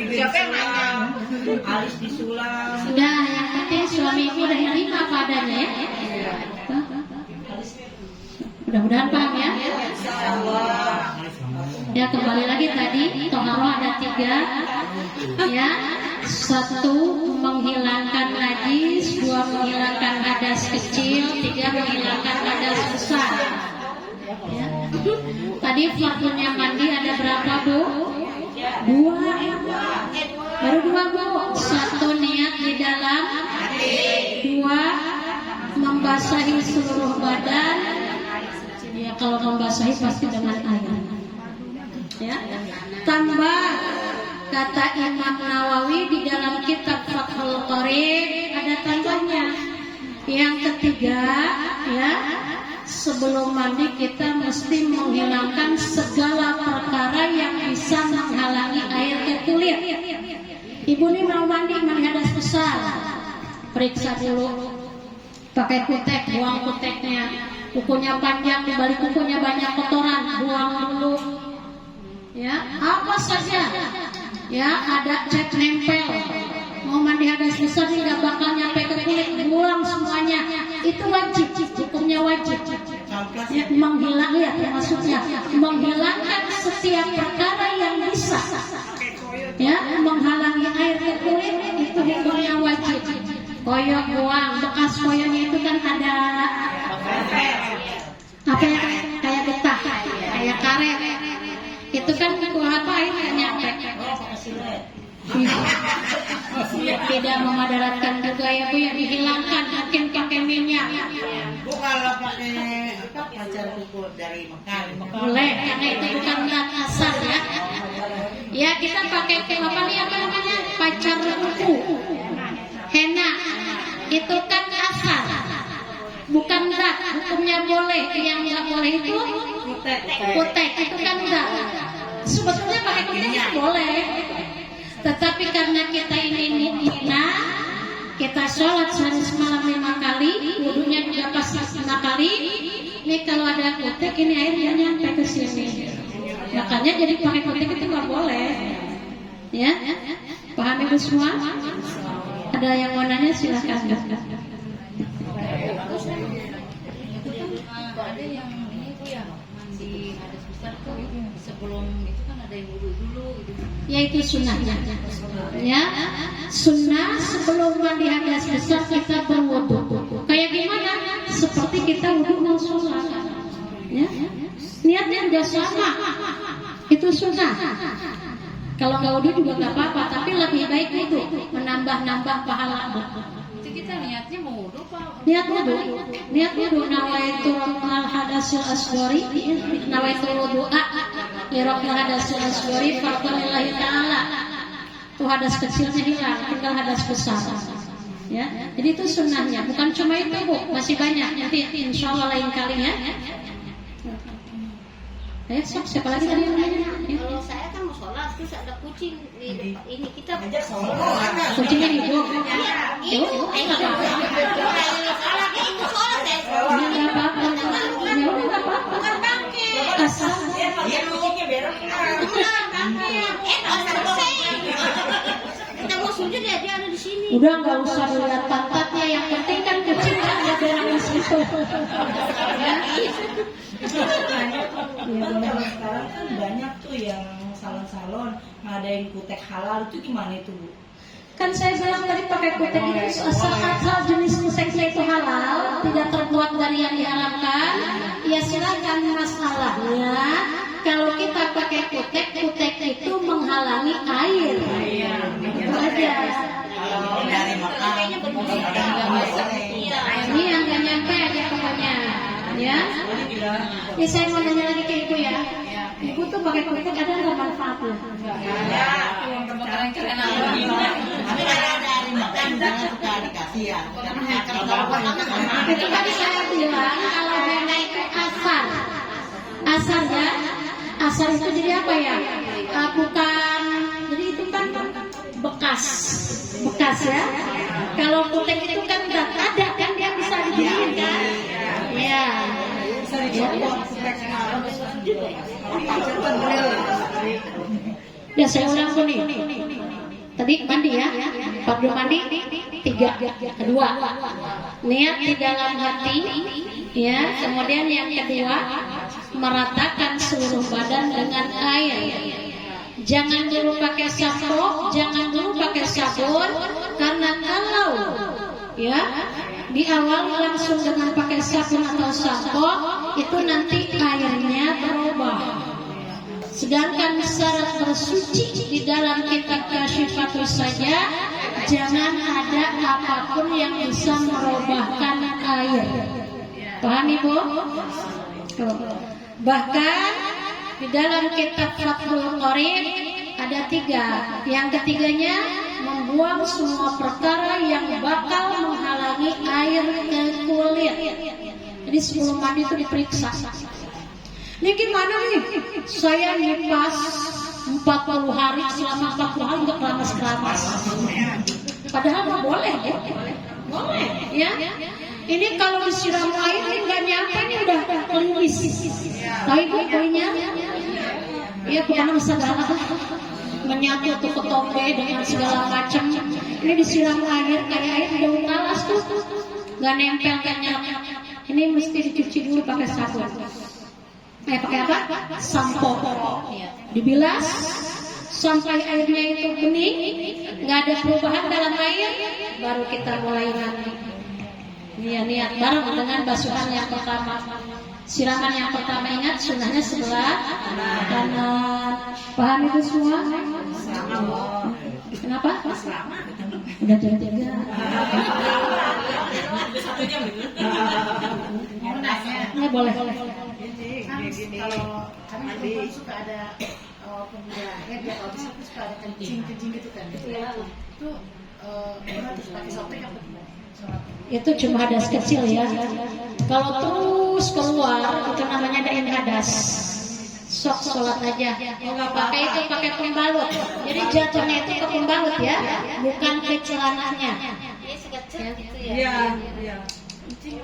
Siapa yang nanya? Alis disulam. Sudah, yang penting suami ibu udah nerima padanya ya. Mudah-mudahan paham ya. Ya, kembali lagi tadi toharoh ada 3 ya. 1 menghilangkan najis, 2 menghilangkan hadas kecil, 3 menghilangkan hadas besar ya. Tadi waktunya mandi ada berapa, Bu? 2. Baru 2, Bu. 1 niat di dalam, 2 membasahi seluruh badan. Ya, kalau membasahi pasti dengan air. Ya. Tambah kata Imam Nawawi di dalam kitab Fathul Qorib ada tambahnya. Yang ketiga, ya, sebelum mandi kita mesti menghilangkan segala perkara yang bisa menghalangi air ke kulit. Ibu nih mau mandi hadas besar, periksa dulu, pakai kutek, buang kuteknya. Kukunya panjang, di balik kukunya banyak kotoran, buang dulu. Ya, apa saja. Ya, ada cat nempel. Mau mandi hadas besar nggak bakal nyampe ke kulit, buang semuanya. Itu wajib, hukumnya wajib. Ya, maksudnya menghilangkan setiap perkara yang bisa ya menghalangi air ke kulit, itu hukumnya wajib. Koyok buang, bekas koyoknya itu kan ada apa ya, kayak getah, kayak karet. Itu kan apa ini nyampe. Tidak memadaratkan juga ya Bu, ya dihilangkan, mungkin pakai minyak. Bu, kalau pakai pacar kuku dari Mekah Boleh, karena itu bukan zat asal ya. Ya, kita pakai apa namanya, pacar kuku, henna, itu kan asal, bukan zat. Hukumnya boleh, yang nggak boleh itu kutek, itu kan zat. Sebetulnya pakai kutek itu boleh. Tetapi karena kita ini nitna, kita sholat sehari semalam 5 kali, wudunya juga pasti 5 kali, nih kalau ada kutek ini air nggak nyampe ke sini. Makanya jadi pakai kutek itu nggak boleh. Ya, paham ibu semua? Ada yang mau nanya silakan. Ada yang ini Bu ya, mandi hadas besar tuh sebelum itu kan ada yang wudu dulu gitu. Yaitu sunnahnya. Ya, sunnah sebelum mandi hadas besar kita berwudu. Kayak gimana? Seperti kita wudu mau sholat. Ya, niatnya juga sama. Itu sunnah. Kalau nggak wudu juga nggak apa-apa, tapi lebih baik itu menambah-nambah pahala. Itu kita niatnya mau wudu Pak. Niat wudu nawaitu raf'al hadasil asghari, nawaitu wudu'a li raf'al hadasil asghari fardhalillahi ta'ala. Itu hadas kecilnya hilang, tinggal hadas besar. Ya, jadi itu sunnahnya, bukan cuma itu Bu, masih banyak. Nanti insyaallah lain kali ya. Siapa lagi tadi yang nanya? Kalau saya kan mau sholat terus ada kucing di depan ini kita Kucingnya hidup. itu sholat Ya nggak apa-apa. Ya udah nggak apa-apa. bukan bangke Asal kita mau sujud ya dia ada di sini. udah nggak usah lihat pantatnya, yang penting kan kucing kan ada berak di situ. Kalau sekarang kan banyak tuh yang salon-salon ngadain kutek halal, itu gimana itu Bu? Kan saya bilang tadi pakai kutek itu asal jenis kuteknya itu halal, tidak terbuat dari yang diharamkan. Ya silakan, masalahnya kalau kita pakai kutek itu menghalangi air. Itu aja. Dari makan Ini yang nggak nyampe aja pokoknya. Ya. Ini saya mau nanya lagi ke ibu ya. Ibu tuh pakai kutek ada nggak manfaatnya? tapi kalau dari makan jangan suka dikasih ya. Itu tadi saya bilang kalau henna itu asar. Asar ya. Asar itu jadi apa ya? Bukan. Jadi itu kan bekas ya. Kalau kutek itu kan zat ada kan, dia bisa dijadikan kan? Iya. Bisa dicopot kutek halal. Ya saya ulang tuh nih. Tadi mandi ya, fardu mandi 3, kedua niat di dalam hati, ya. Kemudian yang kedua meratakan seluruh badan dengan air. Jangan dulu pakai sampo, jangan dulu pakai sabun, karena kalau ya di awal langsung dengan pakai sabun atau sampo itu nanti airnya berubah. Sedangkan syarat bersuci di dalam kitab Kasyifatus saja, jangan ada apapun yang bisa merubahkan air. Paham Ibu? Bahkan di dalam kitab Fathul Qorib ada 3. Yang ketiganya membuang semua perkara yang bakal menghalangi air ke kulit. Jadi sebelum mandi itu diperiksa. Ini gimana nih? Saya nyipas 40 hari, selama 40 hari nggak keramas-keramas. Padahal nggak boleh ya? Boleh ya? Ini kalau disiram air ini nggak nyampe, ini udah keliwis. Tahu Ibu poinnya? Iya, bukan segala menyatu tuh ke tope dengan segala macam. Ini disiram air, kayak air daun talas tuh, nggak nempel, nggak nyampe. Ini mesti dicuci dulu pakai sabun. Pakai apa? Sampo. Dibilas sampai airnya itu bening, nggak ada perubahan dalam air, baru kita mulai mandi. Niat bareng dengan basuhan yang pertama. Siraman yang pertama, ingat sunnahnya sebelah kanan. Paham itu semua? Kenapa? Udah jaga-jaga. Ya boleh. Kalau kami suka ada pemuda dia kalau bisa suka ada kencing gitu kan. Itu harus pakai sopek apa gimana? Itu cuma hadas kecil ya. Kalau terus keluar itu namanya dain hadas. Sok sholat aja. Pakai itu pakai pembalut. Jadi jatuhnya itu ke pembalut ya, bukan ke celananya. Ini sekecil gitu ya. Iya.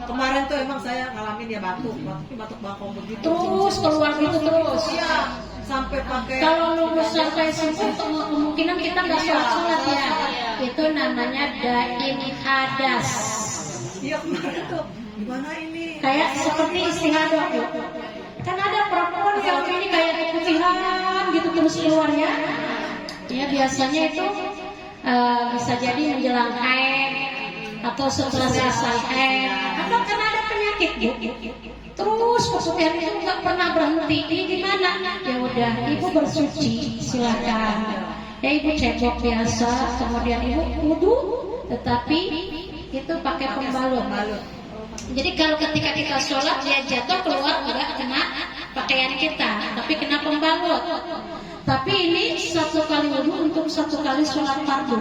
Kemarin tuh emang saya ngalamin ya batuk, tapi batuk bakong begitu. Terus keluar gitu terus. Iya, sampai pakai. Kalau nunggu sampai sembuh, kemungkinan kita nggak sholat ya. Itu namanya daim hadas. Iya kemarin tuh, gimana ini? Kayak seperti istihadah. Kan ada perempuan yang ini kayak keputihan gitu terus keluar ya. Ya biasanya itu bisa jadi menjelang haid atau setelah selesai haid. Atau karena ada penyakit terus keputihan itu nggak pernah berhenti. Ini gimana? Ya udah, ibu bersuci silakan. Ya ibu cebok biasa, kemudian ibu wudu, tetapi itu pakai pembalut. Jadi kalau ketika kita sholat dia jatuh keluar nggak kena pakaian kita, tapi kena pembalut. Tapi ini satu kali wudu untuk satu kali sholat fardu.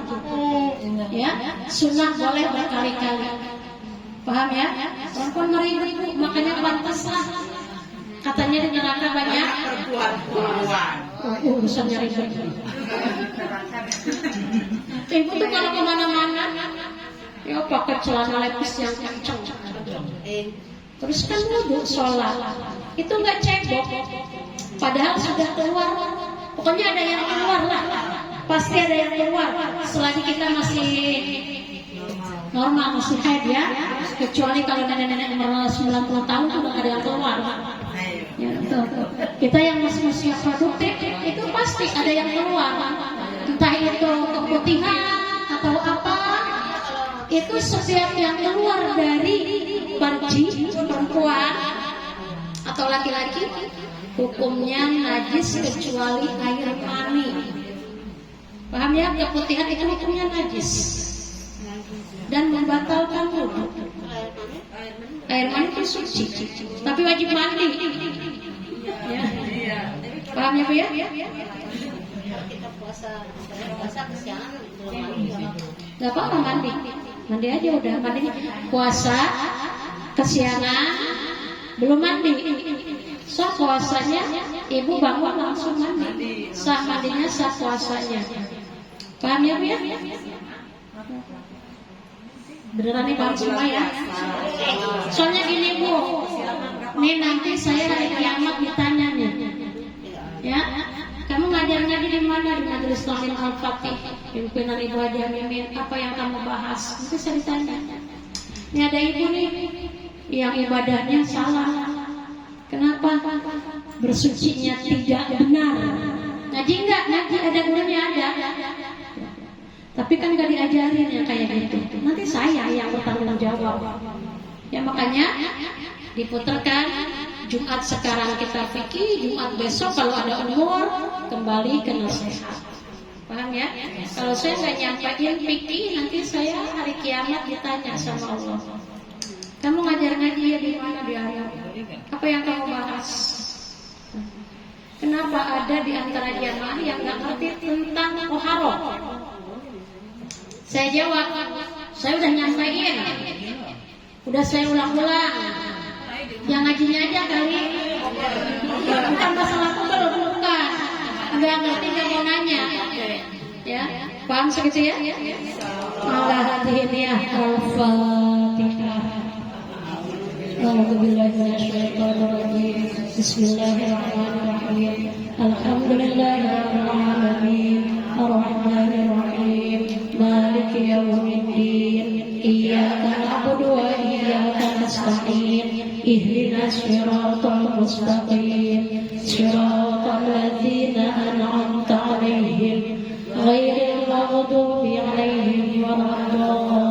Ya, sunnah boleh berkali-kali. Paham ya? Perempuan meribut, makanya pantaslah. Katanya di neraka banyak perempuan. Urusannya ribet. Ibu tuh kalau kemana-mana ya pakai celana lepis yang kencang. Terus kan wudu sholat itu nggak cebok, padahal sudah keluar. Pokoknya ada yang keluar lah, pasti ada yang keluar. Selagi kita masih normal, masih haid ya. Kecuali kalau nenek-nenek umur 90 tahun tuh nggak ada yang keluar. Ya, betul. Kita yang masih usia produktif itu pasti ada yang keluar. Entah itu keputihan atau apa. Itu setiap yang keluar dari farji perempuan atau laki-laki hukumnya najis kecuali air mani. Paham ya? Keputihan itu hukumnya najis dan membatalkan wudu. Air mani itu suci, tapi wajib mandi. Ya. Paham ya Bu ya? Kita puasa kesiangan belum mandi. Gak apa-apa mandi aja udah. Mandi puasa kesiangan belum mandi, sah puasanya ibu bangun langsung mandi, sah mandinya sah puasanya. Paham ya Bu ya? Beneran nih paham semua ya? Soalnya gini Bu, nih nanti saya hari kiamat ditanya nih, ya kamu ngajar-ngajar di mana? Di Majelis Taklim Al-Fatih, pimpinan Ibu Haji Mimin. Apa yang kamu bahas? Nanti saya ditanya. Ini ada ibu nih yang ibadahnya salah. Kenapa? Bersucinya tidak benar. Ngaji enggak? Ngaji ada gurunya ada. Tapi kan gak diajarin yang kayak gitu. Nanti saya yang bertanggung jawab. Ya makanya diputarkan Jumat sekarang kita fikih, Jumat besok kalau ada umur kembali ke nasihat. Paham ya? Kalau saya nggak nyampaikan fikih, nanti saya hari kiamat ditanya sama Allah. Kamu ngajar-ngaji ya di mana di Arab? Apa yang kamu bahas? Kenapa ada di antara jamaah yang nggak ngerti tentang toharoh? Saya jawab, saya udah nyampaikan, udah saya ulang-ulang. Yang ngajinya aja kali, bukan masalah pegel, bukan. Nggak ngerti, nggak mau nanya. Ya, paham segitu ya? Ala hadhihi al-Fatihah. A'udzubillahi minasyaitonir rajim. Bismillahirrahmanirrahim. Alhamdulillahirabbil alamin. Arrahmanir rahim. Maliki yaumiddin. Iyyaka na'budu wa iyyaka nasta'in. Ihdinas siratal mustaqim. Siratal ladzina an'amta 'alaihim ghairil maghdubi 'alaihim waladdallin.